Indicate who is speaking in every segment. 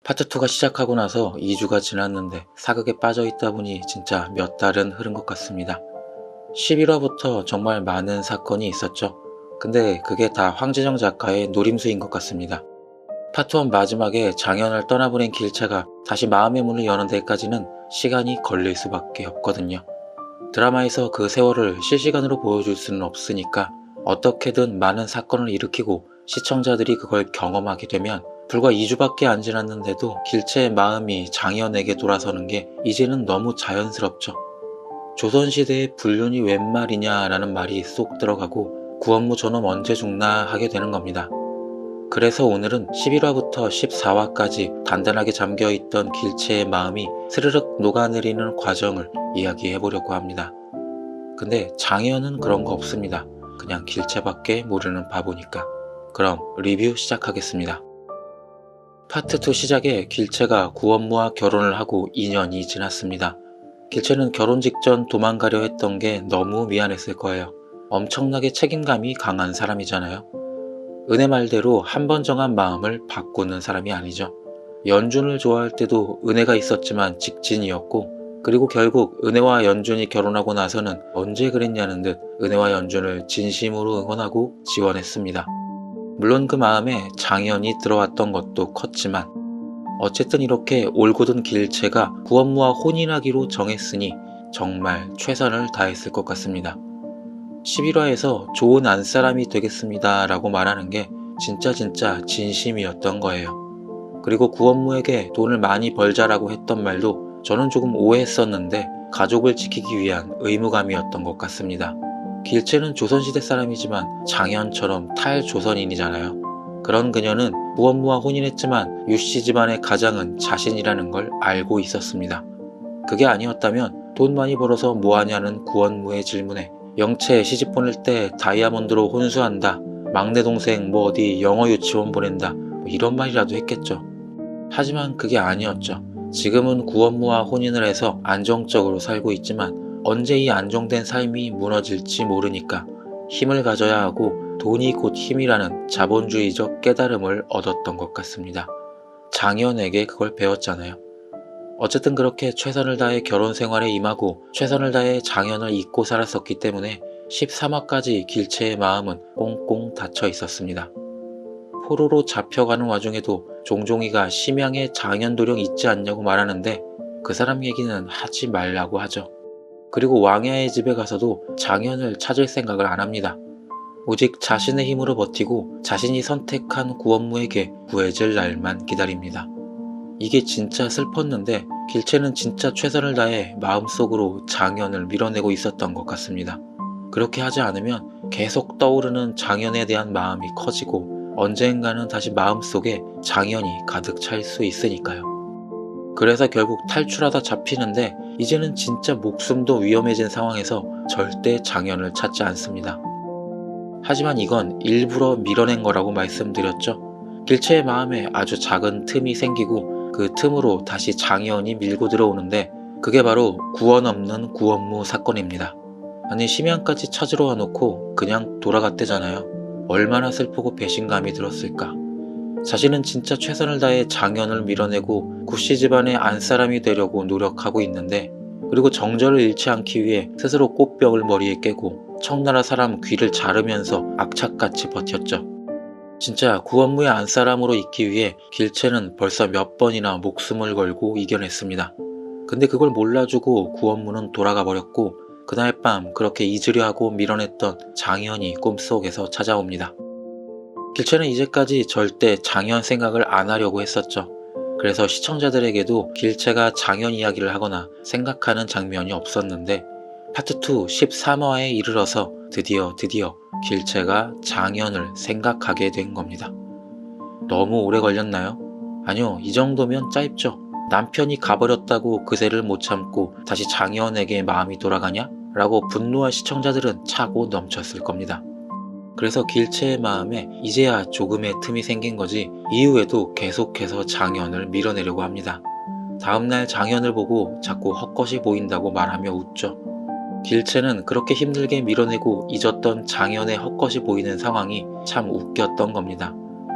Speaker 1: 파트 2가 시작하고 나서 2주가 지났는데 사극에 빠져 있다 보니 진짜 몇 달은 흐른 것 같습니다. 11화부터 정말 많은 사건이 있었죠. 근데 그게 다 황진영 작가의 노림수인 것 같습니다. 파트 1 마지막에 장현을 떠나보낸 길채가 다시 마음의 문을 여는 데까지는 시간이 걸릴 수밖에 없거든요. 드라마에서 그 세월을 실시간으로 보여줄 수는 없으니까 어떻게든 많은 사건을 일으키고 시청자들이 그걸 경험하게 되면 불과 2주밖에 안 지났는데도 길채의 마음이 장현에게 돌아서는 게 이제는 너무 자연스럽죠. 조선시대의 불륜이 웬 말이냐라는 말이 쏙 들어가고 구원무 저놈 언제 죽나 하게 되는 겁니다. 그래서 오늘은 11화부터 14화까지 단단하게 잠겨있던 길채의 마음이 스르륵 녹아내리는 과정을 이야기해보려고 합니다. 근데 장현은 그런 거 없습니다. 그냥 길채밖에 모르는 바보니까. 그럼 리뷰 시작하겠습니다. 파트 2 시작에 길채가 구원무와 결혼을 하고 2년이 지났습니다. 길채는 결혼 직전 도망가려 했던 게 너무 미안했을 거예요. 엄청나게 책임감이 강한 사람이잖아요. 은혜 말대로 한 번 정한 마음을 바꾸는 사람이 아니죠. 연준을 좋아할 때도 은혜가 있었지만 직진이었고, 그리고 결국 은혜와 연준이 결혼하고 나서는 언제 그랬냐는 듯 은혜와 연준을 진심으로 응원하고 지원했습니다. 물론 그 마음에 장현이 들어왔던 것도 컸지만 어쨌든 이렇게 올곧은 길채가 구원무와 혼인하기로 정했으니 정말 최선을 다했을 것 같습니다. 11화에서 좋은 안사람이 되겠습니다 라고 말하는 게 진짜 진심이었던 거예요. 그리고 구원무에게 돈을 많이 벌자라고 했던 말도 저는 조금 오해했었는데 가족을 지키기 위한 의무감이었던 것 같습니다. 길채는 조선시대 사람이지만 장현처럼 탈조선인이잖아요. 그런 그녀는 구원무와 혼인했지만 유씨 집안의 가장은 자신이라는 걸 알고 있었습니다. 그게 아니었다면 돈 많이 벌어서 뭐하냐는 구원무의 질문에 영채 시집 보낼 때 다이아몬드로 혼수한다, 막내 동생 뭐 어디 영어 유치원 보낸다, 이런 말이라도 했겠죠. 하지만 그게 아니었죠. 지금은 구원무와 혼인을 해서 안정적으로 살고 있지만 언제 이 안정된 삶이 무너질지 모르니까 힘을 가져야 하고 돈이 곧 힘이라는 자본주의적 깨달음을 얻었던 것 같습니다. 장현에게 그걸 배웠잖아요. 어쨌든 그렇게 최선을 다해 결혼 생활에 임하고 최선을 다해 장현을 잊고 살았었기 때문에 13화까지 길채의 마음은 꽁꽁 닫혀 있었습니다. 포로로 잡혀가는 와중에도 종종이가 심양에 장현 도령 있지 않냐고 말하는데 그 사람 얘기는 하지 말라고 하죠. 그리고 왕야의 집에 가서도 장현을 찾을 생각을 안 합니다. 오직 자신의 힘으로 버티고 자신이 선택한 구원무에게 구해질 날만 기다립니다. 이게 진짜 슬펐는데 길채는 진짜 최선을 다해 마음속으로 장현을 밀어내고 있었던 것 같습니다. 그렇게 하지 않으면 계속 떠오르는 장현에 대한 마음이 커지고 언젠가는 다시 마음속에 장현이 가득 찰 수 있으니까요. 그래서 결국 탈출하다 잡히는데 이제는 진짜 목숨도 위험해진 상황에서 절대 장현을 찾지 않습니다. 하지만 이건 일부러 밀어낸 거라고 말씀드렸죠. 길채의 마음에 아주 작은 틈이 생기고 그 틈으로 다시 장현이 밀고 들어오는데 그게 바로 구원 없는 구원무 사건입니다. 아니 심양까지 찾으러 와놓고 그냥 돌아갔대잖아요. 얼마나 슬프고 배신감이 들었을까. 자신은 진짜 최선을 다해 장현을 밀어내고 구씨 집안의 안사람이 되려고 노력하고 있는데 그리고 정절을 잃지 않기 위해 스스로 꽃병을 머리에 깨고 청나라 사람 귀를 자르면서 악착같이 버텼죠. 진짜 구원무의 안사람으로 있기 위해 길채는 벌써 몇 번이나 목숨을 걸고 이겨냈습니다. 근데 그걸 몰라주고 구원무는 돌아가 버렸고 그날 밤 그렇게 잊으려 하고 밀어냈던 장현이 꿈속에서 찾아옵니다. 길채는 이제까지 절대 장현 생각을 안 하려고 했었죠. 그래서 시청자들에게도 길채가 장현 이야기를 하거나 생각하는 장면이 없었는데 파트 2 13화에 이르러서 드디어 길채가 장현을 생각하게 된 겁니다. 너무 오래 걸렸나요? 아니요, 이 정도면 짧죠. 남편이 가버렸다고 그새를 못 참고 다시 장현에게 마음이 돌아가냐? 라고 분노한 시청자들은 차고 넘쳤을 겁니다. 그래서 길채의 마음에 이제야 조금의 틈이 생긴 거지 이후에도 계속해서 장현을 밀어내려고 합니다. 다음날 장현을 보고 자꾸 헛것이 보인다고 말하며 웃죠. 길채는 그렇게 힘들게 밀어내고 잊었던 장현의 헛것이 보이는 상황이 참 웃겼던 겁니다.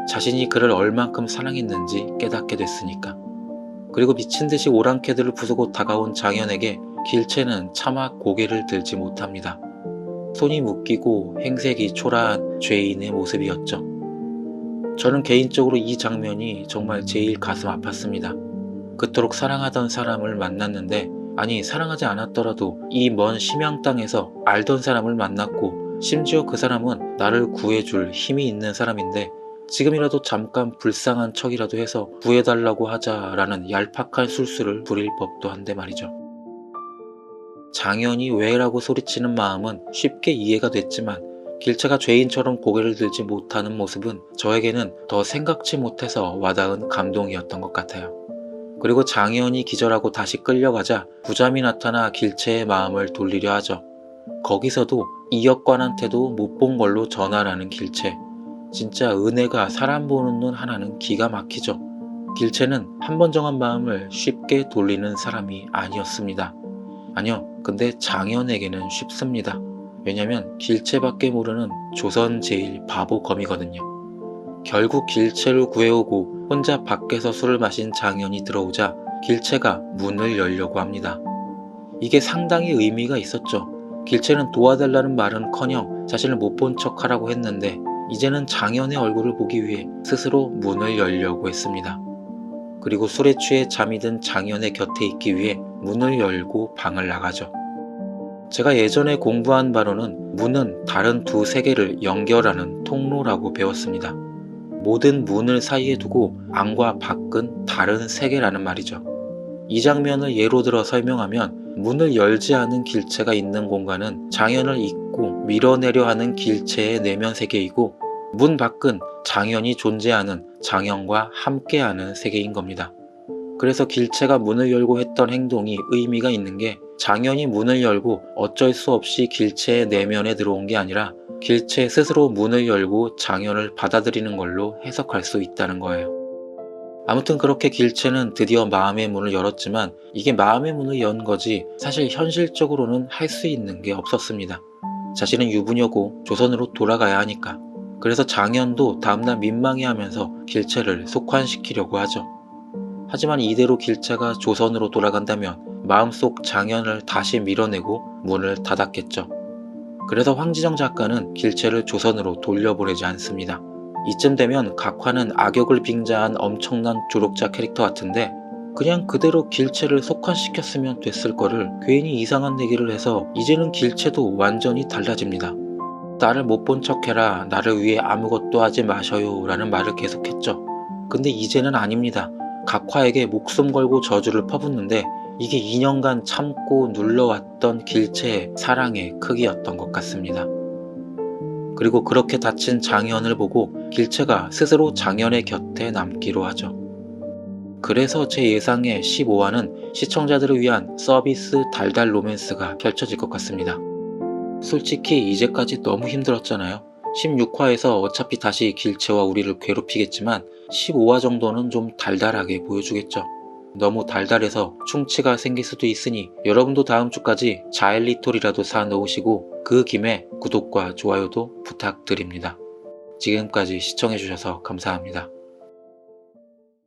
Speaker 1: 자신이 그를 얼만큼 사랑했는지 깨닫게 됐으니까. 그리고 미친듯이 오랑캐들을 부수고 다가온 장현에게 길채는 차마 고개를 들지 못합니다. 손이 묶이고 행색이 초라한 죄인의 모습이었죠. 저는 개인적으로 이 장면이 정말 제일 가슴 아팠습니다. 그토록 사랑하던 사람을 만났는데, 아니 사랑하지 않았더라도 이 먼 심양 땅에서 알던 사람을 만났고, 심지어 그 사람은 나를 구해줄 힘이 있는 사람인데 지금이라도 잠깐 불쌍한 척이라도 해서 구해달라고 하자라는 얄팍한 술수를 부릴 법도 한데 말이죠. 장현이 왜라고 소리치는 마음은 쉽게 이해가 됐지만 길채가 죄인처럼 고개를 들지 못하는 모습은 저에게는 더 생각지 못해서 와닿은 감동이었던 것 같아요. 그리고 장현이 기절하고 다시 끌려가자 부잠이 나타나 길채의 마음을 돌리려 하죠. 거기서도 이역관한테도 못 본 걸로 전화라는 길채. 진짜 은혜가 사람 보는 눈 하나는 기가 막히죠. 길채는 한 번 정한 마음을 쉽게 돌리는 사람이 아니었습니다. 아니요, 근데 장현에게는 쉽습니다. 왜냐면 길채밖에 모르는 조선 제일 바보검이거든요. 결국 길채를 구해오고 혼자 밖에서 술을 마신 장현이 들어오자 길채가 문을 열려고 합니다. 이게 상당히 의미가 있었죠. 길채는 도와달라는 말은커녕 자신을 못 본 척하라고 했는데 이제는 장현의 얼굴을 보기 위해 스스로 문을 열려고 했습니다. 그리고 술에 취해 잠이 든 장현의 곁에 있기 위해 문을 열고 방을 나가죠. 제가 예전에 공부한 바로는 문은 다른 두 세계를 연결하는 통로라고 배웠습니다. 모든 문을 사이에 두고 안과 밖은 다른 세계라는 말이죠. 이 장면을 예로 들어 설명하면 문을 열지 않은 길채가 있는 공간은 장현을 잇고 밀어내려 하는 길채의 내면 세계이고, 문 밖은 장현이 존재하는 장현과 함께하는 세계인 겁니다. 그래서 길채가 문을 열고 했던 행동이 의미가 있는 게, 장현이 문을 열고 어쩔 수 없이 길채의 내면에 들어온 게 아니라 길채 스스로 문을 열고 장현을 받아들이는 걸로 해석할 수 있다는 거예요. 아무튼 그렇게 길채는 드디어 마음의 문을 열었지만 이게 마음의 문을 연 거지 사실 현실적으로는 할 수 있는 게 없었습니다. 자신은 유부녀고 조선으로 돌아가야 하니까. 그래서 장현도 다음날 민망해하면서 길채를 속환시키려고 하죠. 하지만 이대로 길채가 조선으로 돌아간다면 마음속 장현을 다시 밀어내고 문을 닫았겠죠. 그래서 황지정 작가는 길채를 조선으로 돌려보내지 않습니다. 이쯤 되면 각화는 악역을 빙자한 엄청난 조력자 캐릭터 같은데 그냥 그대로 길채를 속환시켰으면 됐을 거를 괜히 이상한 얘기를 해서 이제는 길채도 완전히 달라집니다. 나를 못 본 척해라, 나를 위해 아무것도 하지 마셔요 라는 말을 계속했죠. 근데 이제는 아닙니다. 각화에게 목숨 걸고 저주를 퍼붓는데 이게 2년간 참고 눌러왔던 길채의 사랑의 크기였던 것 같습니다. 그리고 그렇게 다친 장현을 보고 길채가 스스로 장현의 곁에 남기로 하죠. 그래서 제 예상에 15화는 시청자들을 위한 서비스 달달 로맨스가 펼쳐질 것 같습니다. 솔직히 이제까지 너무 힘들었잖아요. 16화에서 어차피 다시 길채와 우리를 괴롭히겠지만 15화 정도는 좀 달달하게 보여주겠죠. 너무 달달해서 충치가 생길 수도 있으니 여러분도 다음 주까지 자일리톨이라도 사 놓으시고 그 김에 구독과 좋아요도 부탁드립니다. 지금까지 시청해주셔서 감사합니다.